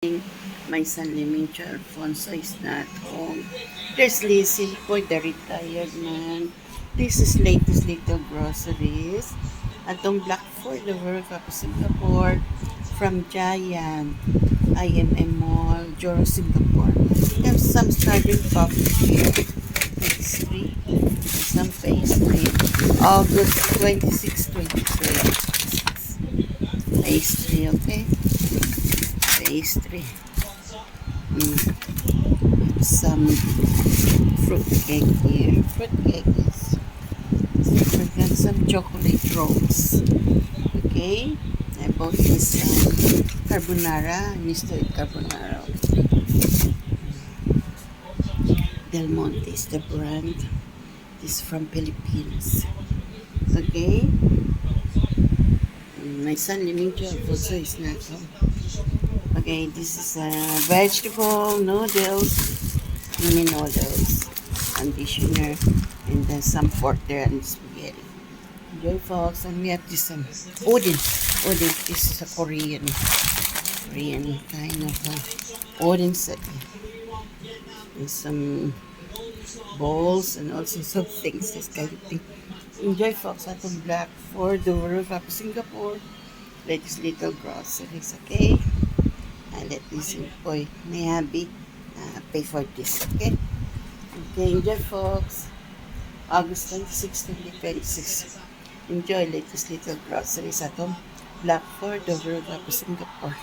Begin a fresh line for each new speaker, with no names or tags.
My son Lemincho Alfonso is not home. There's Lizzie for the retired man. This is latest little groceries. Atong Black for the World Cup Singapore from Giant, IMM Mall, Joro, Singapore. There's some starting coffee here. Pastry. Some pastry. August 26, 2026. Pastry, okay? Pastry. Some fruit cake here. Fruit cake is and some chocolate rolls. Okay, I bought this carbonara. Mr. Carbonara. Del Monte is the brand. This is from Philippines. Okay. My son Lemincho also is not home. Okay, this is vegetable noodles, mini noodles, conditioner, and then some pork there and spaghetti. Enjoy, folks. And we have this Odin. Odin. This is a Korean kind of Odin set. And some bowls and also some things. This kind of thing. Enjoy, folks. Atong Black for the World Cup Singapore. Latest little groceries, okay? And let this boy, may happy pay for this, okay? Okay, enjoy, folks. August 26, 2026. Enjoy latest little groceries at home. Black for the World Cup Singapore.